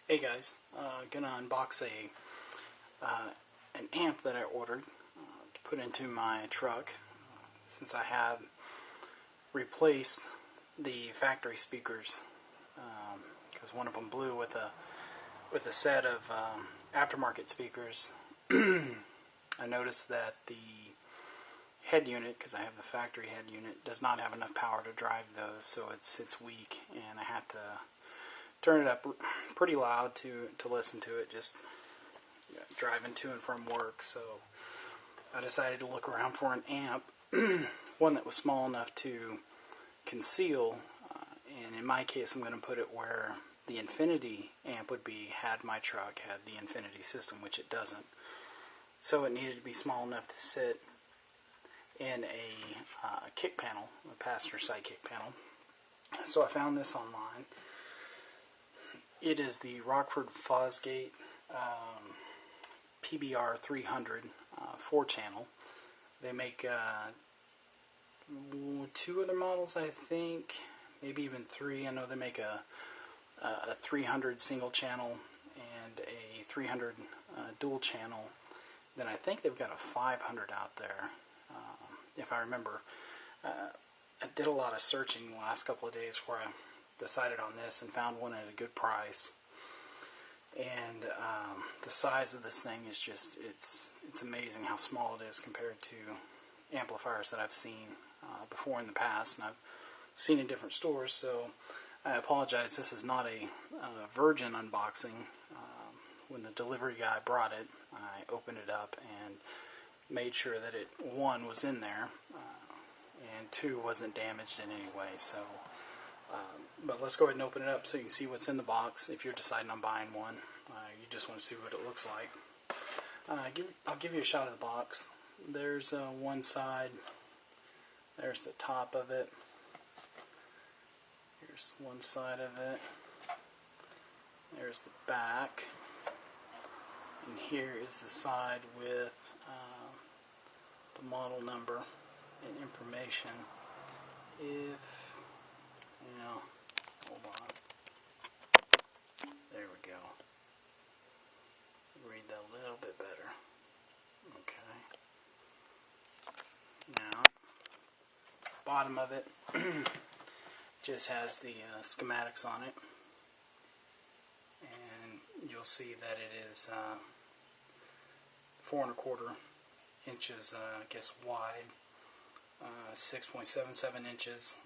Hey guys, gonna unbox an amp that I ordered to put into my truck since I have replaced the factory speakers because one of them blew with a set of aftermarket speakers. I noticed that the head unit, because I have the factory head unit, does not have enough power to drive those, so it's weak, and I have to turn it up pretty loud to listen to it, just driving to and from work. So I decided to look around for an amp, one that was small enough to conceal, and in my case I'm going to put it where the Infinity amp would be had my truck had the Infinity system, which it doesn't. So it needed to be small enough to sit in a kick panel, a passenger side kick panel. So I found this online. It is the Rockford Fostgate PBR300 4-channel. They make two other models, I think, maybe even three. I know they make a 300 single channel and a 300 dual channel. Then I think they've got a 500 out there, if I remember. I did a lot of searching the last couple of days before I decided on this and found one at a good price. And the size of this thing is just, it's amazing how small it is compared to amplifiers that I've seen before in the past, and I've seen in different stores. So I apologize, this is not a virgin unboxing. When the delivery guy brought it, I opened it up and made sure that it, one, was in there, and two, wasn't damaged in any way. So but let's go ahead and open it up so you can see what's in the box. If you're deciding on buying one, you just want to see what it looks like. I'll give you a shot of the box. There's one side. There's the top of it. Here's one side of it. There's the back. And here is the side with the model number and information. Hold on. There we go. Read that a little bit better. Okay. Now, bottom of it just has the schematics on it, and you'll see that it is 4 1/4 inches, I guess, wide. 6.77 inches,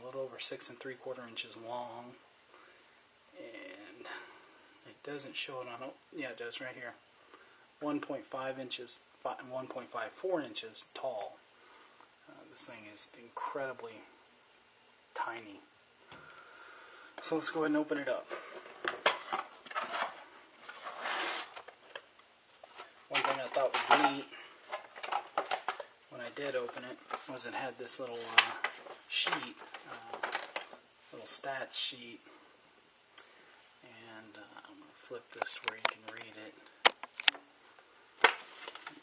a little over 6 3/4 inches long, and it doesn't show it on, yeah, it does right here, 1.5 inches, 1.54 inches tall. This thing is incredibly tiny. So let's go ahead and open it up. One thing I thought was neat when I did open it was it had this little sheet, little stats sheet, and I'm going to flip this where you can read it.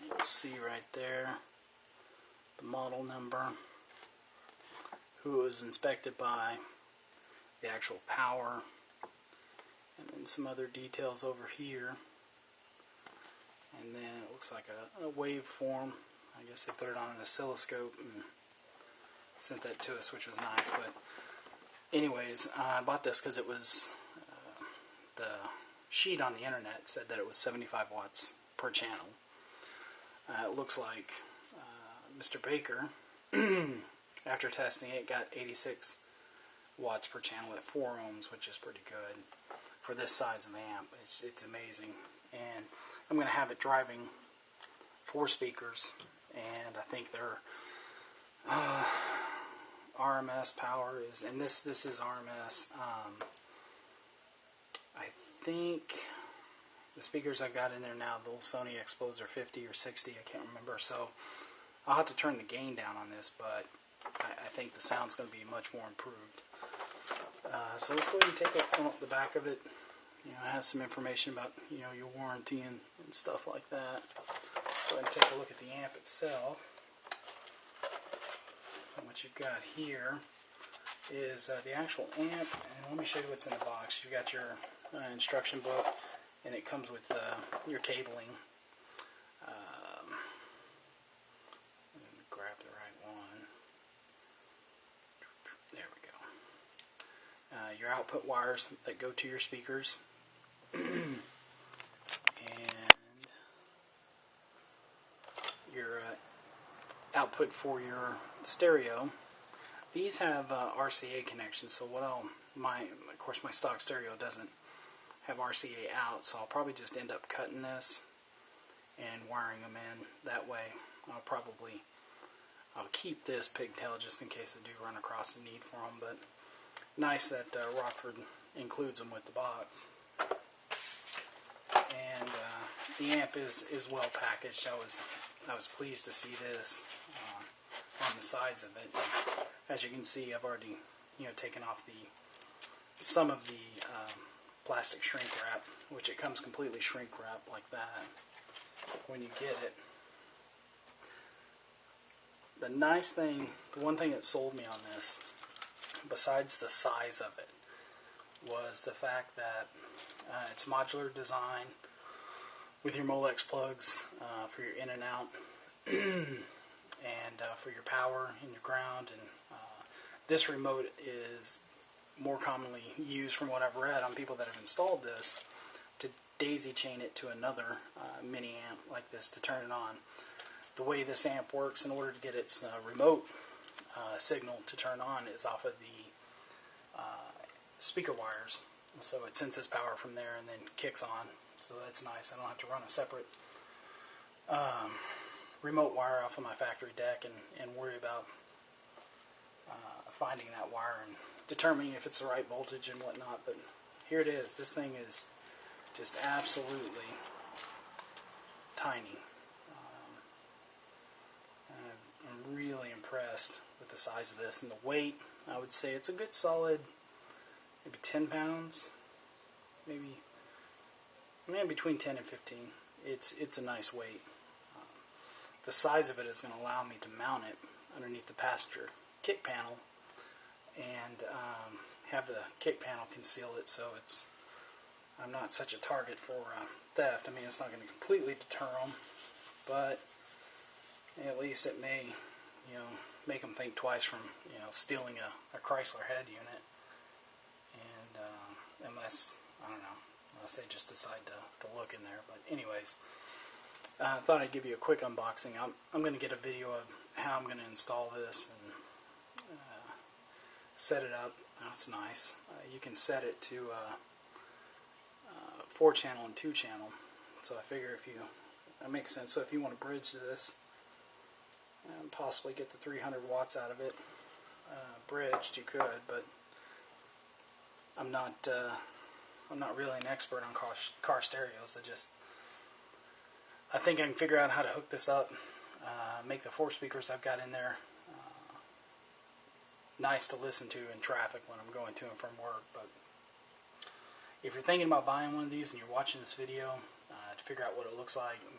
You'll see right there the model number, who it was inspected by, the actual power, and then some other details over here. And then it looks like a waveform. I guess they put it on an oscilloscope and sent that to us, which was nice. But anyways, I bought this because it was, the sheet on the internet said that it was 75 watts per channel. It looks like Mr. Baker, after testing it, got 86 watts per channel at 4 ohms, which is pretty good for this size of amp. It's amazing. And I'm going to have it driving 4 speakers, and I think their RMS power is, and this is RMS. I think the speakers I've got in there now, the little Sony Explodes, are 50 or 60, I can't remember. So I'll have to turn the gain down on this, but I think the sound's going to be much more improved. So let's go ahead and take the back of it. You know, it has some information about, you know, your warranty and stuff like that. Let's go ahead and take a look at the amp itself. And what you've got here is the actual amp, and let me show you what's in the box. You've got your instruction book, and it comes with your cabling. Grab the right one. There we go. Your output wires that go to your speakers. And your output for your stereo. These have RCA connections, so of course my stock stereo doesn't have RCA out, so I'll probably just end up cutting this and wiring them in that way. I'll keep this pigtail just in case I do run across the need for them, but nice that Rockford includes them with the box. And the amp is well packaged. I was pleased to see this on the sides of it. And as you can see, I've already taken off some of the plastic shrink wrap, which it comes completely shrink wrapped like that when you get it. The nice thing, the one thing that sold me on this, besides the size of it, was the fact that it's modular design with your Molex plugs for your in and out, and for your power and your ground. And this remote is more commonly used, from what I've read, on people that have installed this, to daisy chain it to another mini amp like this to turn it on. The way this amp works, in order to get its remote signal to turn on, is off of the speaker wires. So it senses power from there and then kicks on. So that's nice. I don't have to run a separate remote wire off of my factory deck and worry about finding that wire and determining if it's the right voltage and whatnot. But here it is. This thing is just absolutely tiny. I'm really impressed with the size of this and the weight. I would say it's a good solid, maybe 10 pounds, maybe between 10 and 15. It's a nice weight. The size of it is going to allow me to mount it underneath the passenger kick panel and have the kick panel conceal it, so I'm not such a target for theft. I mean, it's not going to completely deter them, but at least it may, make them think twice from, stealing a Chrysler head unit. And unless, I don't know, unless they just decide to look in there. But anyways, I thought I'd give you a quick unboxing. I'm going to get a video of how I'm going to install this and set it up. That's nice. You can set it to 4-channel and 2-channel. So I figure that makes sense. So if you want to bridge this and possibly get the 300 watts out of it bridged, you could. But I'm not really an expert on car stereos. I think I can figure out how to hook this up, make the 4 speakers I've got in there nice to listen to in traffic when I'm going to and from work. But if you're thinking about buying one of these and you're watching this video to figure out what it looks like, and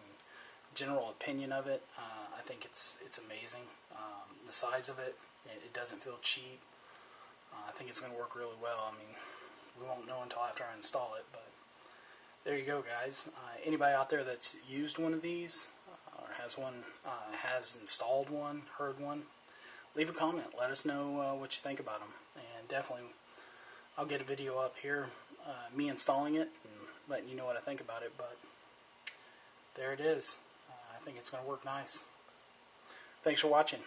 general opinion of it, I think it's amazing. The size of it doesn't feel cheap. I think it's going to work really well. I mean, we won't know until after I install it, but there you go, guys. Anybody out there that's used one of these or has one, has installed one, heard one, leave a comment. Let us know what you think about them. And definitely, I'll get a video up here, me installing it and letting you know what I think about it. But there it is. I think it's going to work nice. Thanks for watching.